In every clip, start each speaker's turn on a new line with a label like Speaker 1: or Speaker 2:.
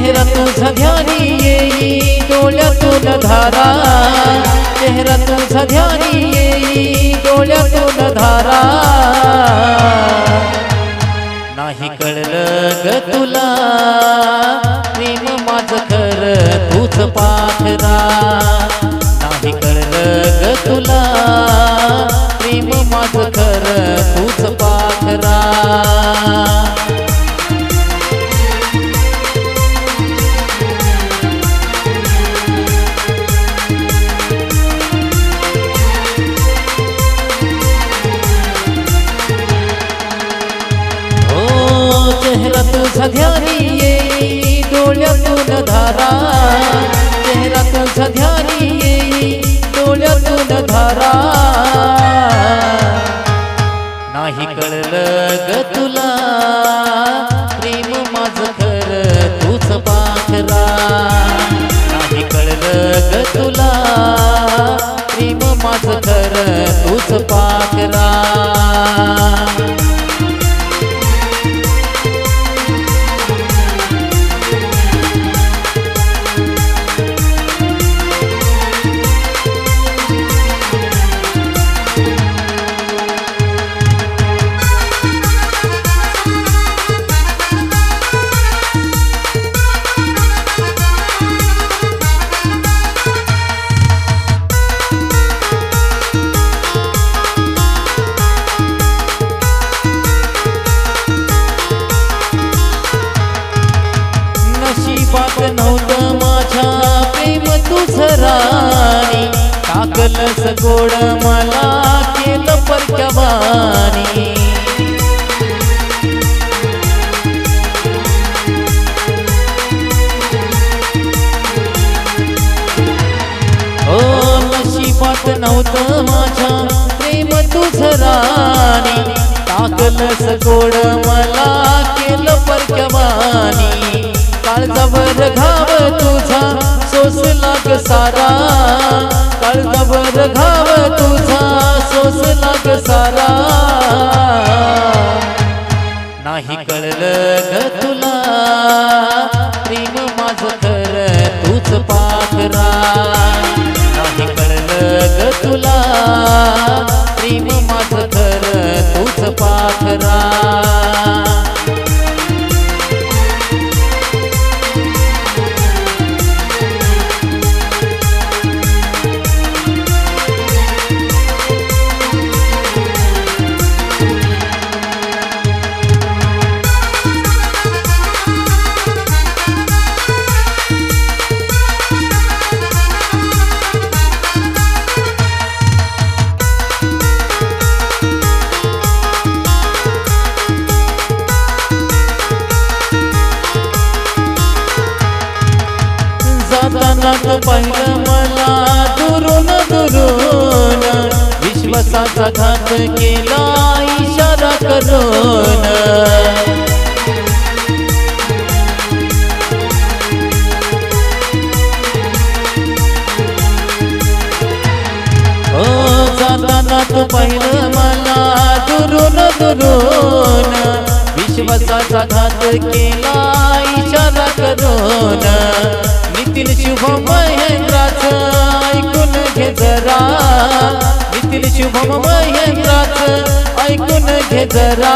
Speaker 1: चेहरा तुझा ध्यानी येई डोळ्यातून धारा, चेहरा तुझा ध्यानी येई डोळ्यातून धारा. नाही कळलं ग तुला प्रेम माझं खरं तूच पाखरा. नाही कळलं ग तुला प्रेम माझं खरं तूच पाखरा. चेहरा तुझा ध्यानी येई डोळ्यातून धारा, चेहरा तुझा ध्यानी येई डोळ्यातून धारा. नाही कळलं ग तुला प्रेम माझं खरं तूच पाखरा. नाही कळलं ग तुला प्रेम माझं खरं तूच पाखरा. नशिबात नव्हतं माझ्या प्रेम तुझं राणी, टाकलंस गोड मला केलं परक्यावानी. ओ नशिबात नव्हतं माझ्या प्रेम तुझं राणी, टाकलंस गोड मला केलं परक्यावानी. काळजावर घाव तुझा सोसला ग सारा, काळजावर घाव तुझा सोसला ग सारा. नाही कळलं ग तुला प्रेम माझं खरं तूच पाखरा. नाही कळलं ग तुला प्रेम माझं खरं तूच पाखरा. जातानाच पाहिलं मला दुरून दुरून, विश्वासाचा घात केला इशारा करून. ओ जातानाच पाहिलं मला दुरून दुरून, विश्वासाचा घात केला इशारा करून. नितीन शुभम महेंद्राचं ऐकून घे जरा, नितीन शुभम महेंद्राचं ऐकून घे जरा.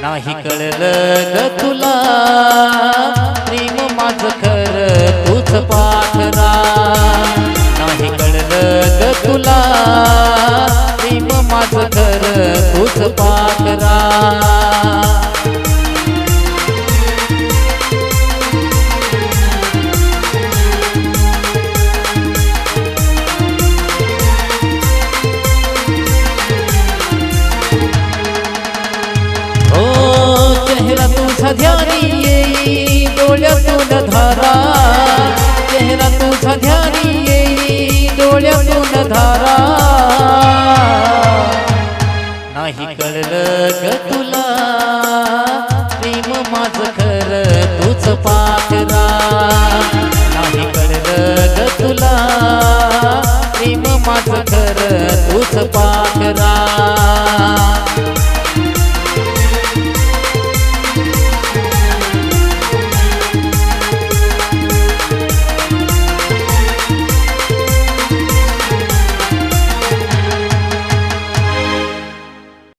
Speaker 1: नाही कळलं ग तुला प्रेम माझं खरं तूच पाखरा. नाही कळलं ग तुला प्रेम माझं खरं तूच पाखरा. चेहरा तुझा ध्यानी येई डोळ्यातून धारा, चेहरा तुझा ध्यानी येई डोळ्यातून धारा. नाही कळलं ग तुला प्रेम माझं खरं तूच